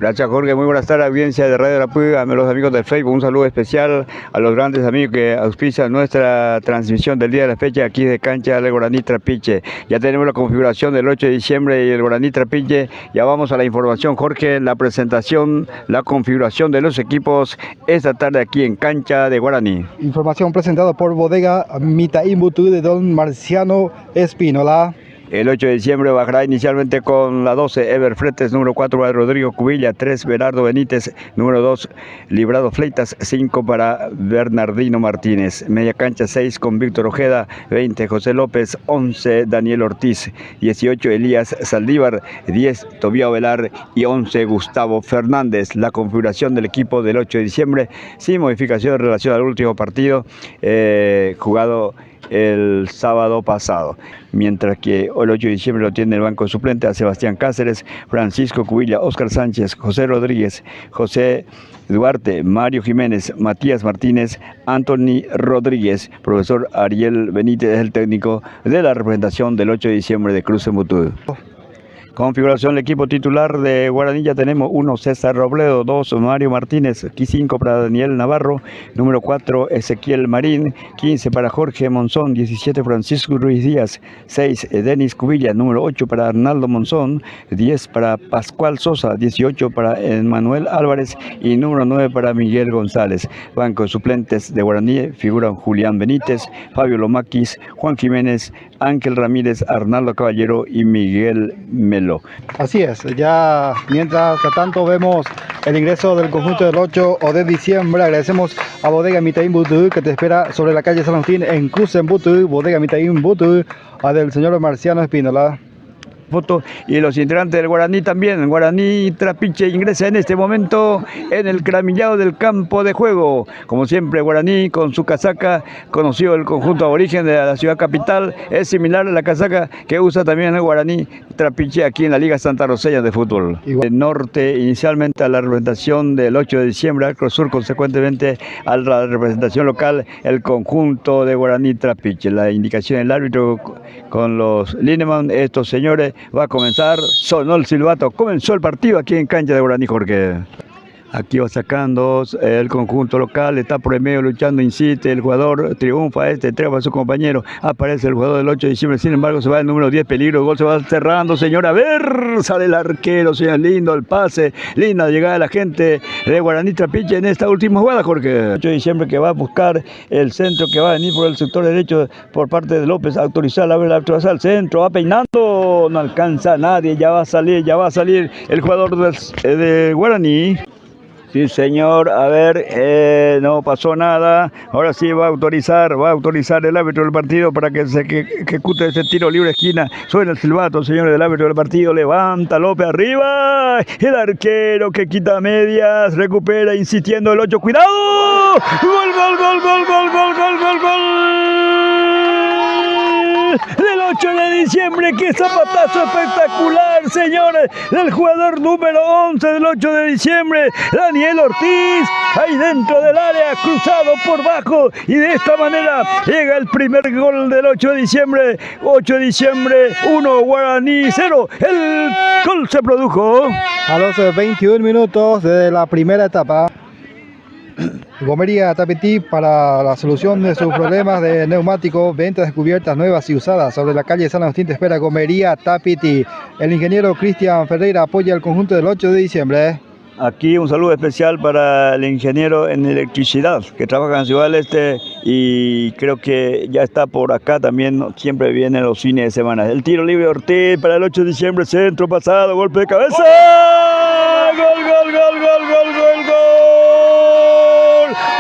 Gracias, Jorge. Muy buenas tardes, audiencia de Radio La Puga, a los amigos del Facebook. Un saludo especial a los grandes amigos que auspician nuestra transmisión del día de la fecha aquí de cancha del Guaraní Trapiche. Ya tenemos la configuración del 8 de diciembre y el Guaraní Trapiche. Ya vamos a la información, Jorge, la presentación, la configuración de los equipos esta tarde aquí en cancha de Guaraní. Información presentada por Bodega Mitaimbutu de don Marciano Espínola. El 8 de diciembre bajará inicialmente con la 12 Ever Fretes, número 4 para Rodrigo Cubilla, 3 Bernardo Benítez, número 2 Librado Fleitas, 5 para Bernardino Martínez, media cancha 6 con Víctor Ojeda, 20 José López, 11 Daniel Ortiz, 18 Elías Saldívar, 10 Tobío Velar y 11 Gustavo Fernández. La configuración del equipo del 8 de diciembre sin modificación en relación al último partido jugado el sábado pasado, mientras que el 8 de diciembre lo tiene el banco suplente a Sebastián Cáceres, Francisco Cubilla, Óscar Sánchez, José Rodríguez, José Duarte, Mario Jiménez, Matías Martínez, Anthony Rodríguez. Profesor Ariel Benítez es el técnico de la representación del 8 de diciembre de Cruz Embutú. Configuración del equipo titular de Guaraní, ya tenemos 1 César Robledo, 2 Mario Martínez, aquí 5 para Daniel Navarro, número 4 Ezequiel Marín, 15 para Jorge Monzón, 17 Francisco Ruiz Díaz, 6 Denis Cubilla, número 8 para Arnaldo Monzón, 10 para Pascual Sosa, 18 para Manuel Álvarez y número 9 para Miguel González. Banco de suplentes de Guaraní figuran Julián Benítez, Fabio Lomaquis, Juan Jiménez, Ángel Ramírez, Arnaldo Caballero y Miguel Melo. Así es, ya mientras tanto vemos el ingreso del conjunto del 8 de diciembre. Agradecemos a Bodega Mitaimbutu que te espera sobre la calle San Agustín en Cruz Embutú, Bodega Mitaimbutu, a del señor Marciano Espínola. Foto y los integrantes del Guaraní también. Guaraní Trapiche ingresa en este momento en el cramillado del campo de juego. Como siempre, Guaraní con su casaca, conocido el conjunto aborigen de la ciudad capital, es similar a la casaca que usa también el Guaraní Trapiche aquí en la Liga Santa Roseña de fútbol. El norte inicialmente a la representación del 8 de diciembre, al Sur consecuentemente a la representación local, el conjunto de Guaraní Trapiche. La indicación del árbitro con los lineman, estos señores. Va a comenzar, sonó el silbato, comenzó el partido aquí en cancha de Guaraní, Jorge. Aquí va sacando el conjunto local, está por el medio luchando, insiste, el jugador triunfa, entrega a su compañero, aparece el jugador del 8 de diciembre, sin embargo se va el número 10, peligro, el gol se va cerrando, señor, a ver, sale el arquero, señor, lindo el pase, linda llegada de la gente de Guaraní Trapiche en esta última jugada, Jorge. 8 de diciembre que va a buscar el centro, que va a venir por el sector derecho por parte de López, autorizar la al centro, va peinando, no alcanza a nadie, ya va a salir el jugador de Guaraní. Sí, señor, a ver, no pasó nada, ahora sí va a autorizar el árbitro del partido para que se ejecute ese tiro libre esquina. Suena el silbato, señores, del árbitro del partido, levanta López arriba, el arquero que quita medias, recupera insistiendo el 8, cuidado, gol, gol, gol, gol, gol, gol, gol, gol, gol. Del 8 de diciembre, qué zapatazo espectacular, señores, del jugador número 11 del 8 de diciembre, Daniel Ortiz, ahí dentro del área, cruzado por bajo, y de esta manera llega el primer gol del 8 de diciembre, 8 de diciembre, 1, Guaraní 0, el gol se produjo a los 21 minutos de la primera etapa. Gomería Tapetí para la solución de sus problemas de neumáticos, ventas de cubiertas nuevas y usadas. Sobre la calle San Agustín te espera Gomería Tapetí. El ingeniero Cristian Ferreira apoya el conjunto del 8 de diciembre. Aquí un saludo especial para el ingeniero en electricidad que trabaja en Ciudad del Este y creo que ya está por acá también, siempre viene los fines de semana. El tiro libre Ortiz para el 8 de diciembre, centro pasado, golpe de cabeza. ¡Gol, gol, gol, gol, gol, gol, gol!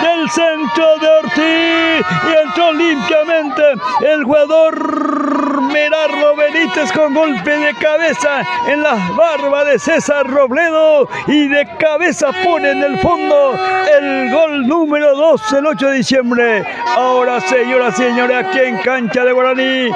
Del centro de Ortiz y entró limpiamente el jugador Merardo Benítez con golpe de cabeza en la barba de César Robledo y de cabeza pone en el fondo el gol número 2 el 8 de diciembre. Ahora, señoras y señores, aquí en cancha de Guaraní,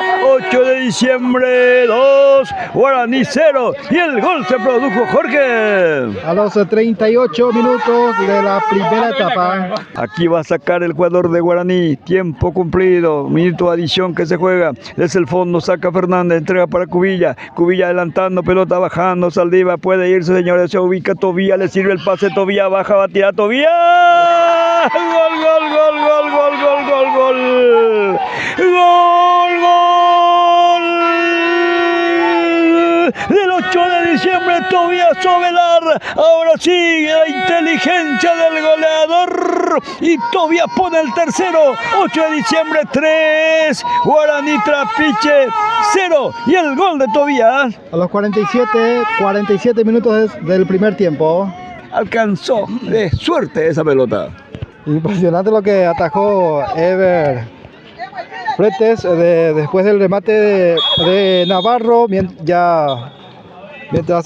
8 de diciembre 2, Guaraní 0 y el gol se produjo, Jorge. A los 38 minutos de la primera etapa. Aquí va a sacar el jugador de Guaraní, tiempo cumplido, minuto de adición que se juega, desde el fondo saca Fernández, entrega para Cubilla. Cubilla adelantando, pelota bajando. Saldívar puede irse, señores. Se ubica Tobías, le sirve el pase. Tobías baja, va a tirar Tobías. Gol, gol, gol, gol, gol, gol, gol, gol. Gol, gol. Del 8 de diciembre, Tobías Ovelar. Ahora sí, la inteligencia del goleador. Y Tobías pone el tercero. 8 de diciembre, 3. Guaraní Trapiche, 0. Y el gol de Tobías. A los 47 minutos del primer tiempo. Alcanzó de suerte esa pelota. Impresionante lo que atajó Ever Fretes después del remate de Navarro, mientras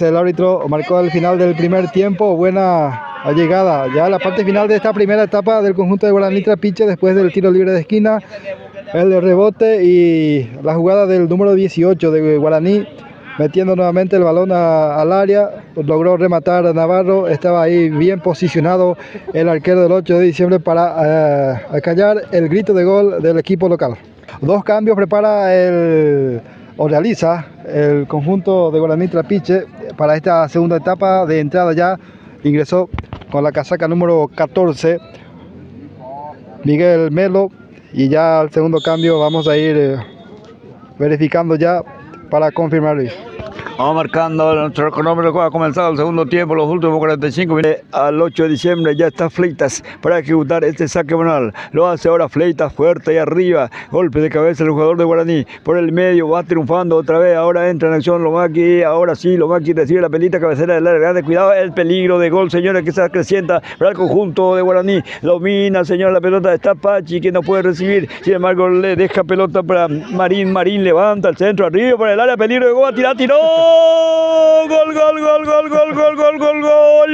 el árbitro marcó el final del primer tiempo. Buena llegada ya a la parte final de esta primera etapa del conjunto de Guaraní Trapiche, después del tiro libre de esquina, el rebote y la jugada del número 18 de Guaraní, metiendo nuevamente el balón al área. Logró rematar a Navarro. Estaba ahí bien posicionado el arquero del 8 de diciembre para acallar el grito de gol del equipo local. Dos cambios prepara realiza el conjunto de Guaraní Trapiche para esta segunda etapa. De entrada ya ingresó con la casaca número 14 Miguel Melo, y ya al segundo cambio vamos a ir verificando ya para confirmar. Vamos marcando nuestro cronómetro. Ha comenzado el segundo tiempo, los últimos 45 minutos. Al 8 de diciembre ya está Fleitas para ejecutar este saque manual. Lo hace ahora Fleitas, fuerte y arriba. Golpe de cabeza el jugador de Guaraní. Por el medio va triunfando otra vez. Ahora entra en acción Lomaki. Ahora sí, Lomaki recibe la pelita, cabecera del área grande. Cuidado, el peligro de gol, señores, que se acrecienta para el conjunto de Guaraní. Domina, señor, la pelota. Está Pachi, que no puede recibir. Sin embargo, le deja pelota para Marín. Marín levanta el centro arriba por el área. Peligro de gol. Tiró. Gol, gol, gol, gol, gol, gol, gol, gol, gol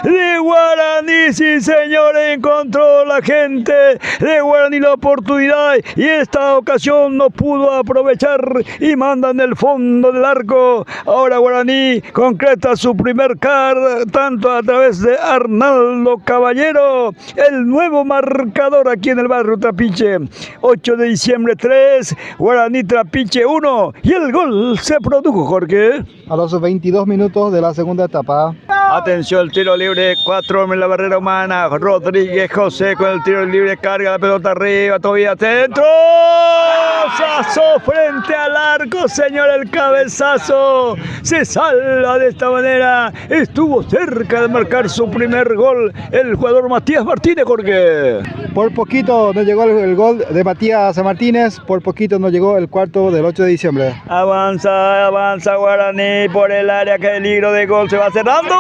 de Guaraní. Sí, señores, encontró la gente de Guaraní la oportunidad y esta ocasión no pudo aprovechar y mandan el fondo del arco. Ahora Guaraní concreta su primer tanto a través de Arnaldo Caballero, el nuevo marcador aquí en el barrio Trapiche. 8 de diciembre 3, Guaraní Trapiche 1, y el gol se produjo, Jorge, a los 22 minutos de la segunda etapa. Atención, el tiro libre, 4 hombres en la barrera humana. Rodríguez José con el tiro libre, carga la pelota arriba, todavía centro. Cabezazo frente al arco, señor, el cabezazo. Se salva de esta manera. Estuvo cerca de marcar su primer gol el jugador Matías Martínez, Jorge. Por poquito no llegó el gol de Matías Martínez, por poquito no llegó el cuarto del 8 de diciembre. Avanza Guaraní por el área, que peligro de gol, se va cerrando.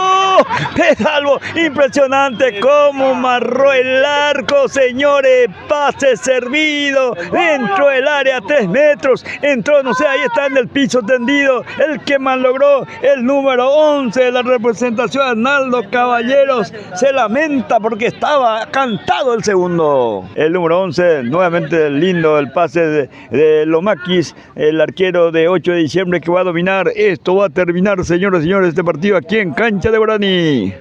Es algo impresionante cómo marró el arco, señores. Pase servido dentro del área, 3 metros. Entró, no sé, ahí está en el piso tendido. El que más logró, el número 11 de la representación, Arnaldo Caballeros. Se lamenta porque estaba cantado el segundo. El número 11, nuevamente lindo el pase de Lomakis, el arquero de 8 de diciembre, que va a dominar. Esto va a terminar, señores y señores, este partido aquí en cancha de Guaraní.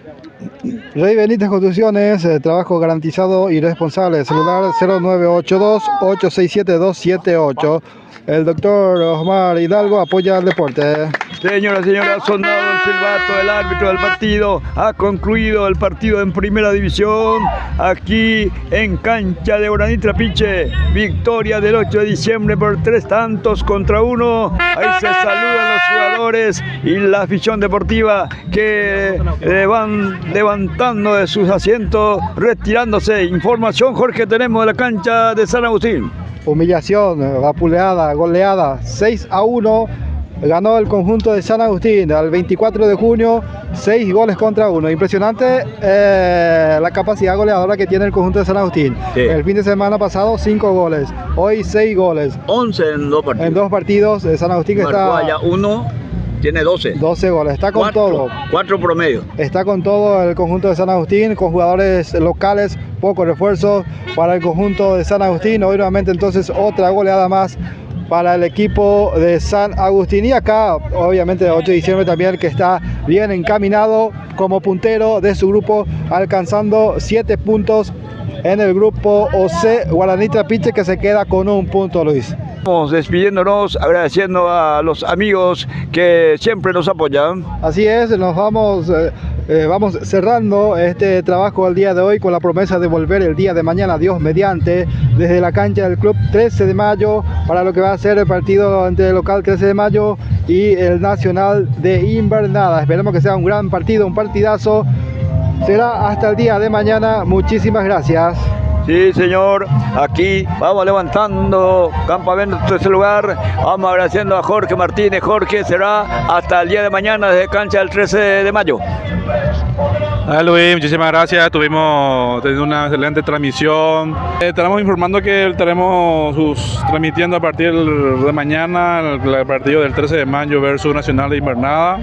Rey Benítez Construcciones, trabajo garantizado y responsable. Celular 0982-867-278. El doctor Osmar Hidalgo apoya el deporte. Señoras y señores, ha sonado el silbato del árbitro del partido. Ha concluido el partido en primera división. Aquí en cancha de Guaraní Trapiche. Victoria del 8 de diciembre por 3-1. Ahí se saludan los jugadores y la afición deportiva que van levantando de sus asientos, retirándose. Información, Jorge, tenemos de la cancha de San Agustín. Humillación, vapuleada, goleada, 6-1. Ganó el conjunto de San Agustín al 24 de junio, 6 goles contra 1. Impresionante la capacidad goleadora que tiene el conjunto de San Agustín. Sí. El fin de semana pasado 5 goles, hoy 6 goles. 11 en 2 partidos. En 2 partidos, San Agustín que está... Allá 1, tiene 12. 12 goles, está con todo. 4 promedio. Está con todo el conjunto de San Agustín, con jugadores locales, pocos refuerzos para el conjunto de San Agustín. Hoy nuevamente entonces otra goleada más para el equipo de San Agustín. Y acá, obviamente, el 8 de diciembre también, que está bien encaminado como puntero de su grupo, alcanzando 7 puntos en el grupo OC, Guaraní Trapiche, que se queda con un punto, Luis. Vamos despidiéndonos, agradeciendo a los amigos que siempre nos apoyan. Así es, nos vamos cerrando este trabajo el día de hoy con la promesa de volver el día de mañana, Dios mediante, desde la cancha del club 13 de mayo para lo que va a ser el partido entre el local 13 de mayo y el Nacional de Invernada. Esperemos que sea un gran partido, un partidazo. Será hasta el día de mañana. Muchísimas gracias. Sí, señor, aquí vamos levantando campamento en este lugar, vamos agradeciendo a Jorge Martínez. Jorge, será hasta el día de mañana desde cancha del 13 de mayo. Hola Luis, muchísimas gracias, tuvimos teniendo una excelente transmisión. Estaremos informando que estaremos transmitiendo a partir de mañana el partido del 13 de mayo versus Nacional de Invernada.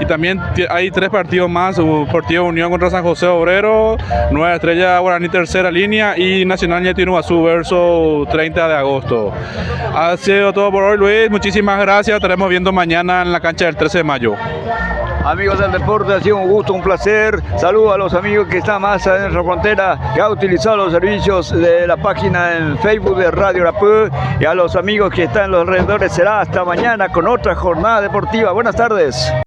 Y también hay 3 partidos más, un partido de Unión contra San José Obrero, Nueva Estrella Guaraní tercera línea y Nacional Ñetinhuazú versus 30 de agosto. Ha sido todo por hoy, Luis, muchísimas gracias, estaremos viendo mañana en la cancha del 13 de mayo. Amigos del deporte, ha sido un gusto, un placer. Saludos a los amigos que están más en nuestra frontera, que han utilizado los servicios de la página en Facebook de Radio Rapú, y a los amigos que están en los alrededores. Será hasta mañana con otra jornada deportiva. Buenas tardes.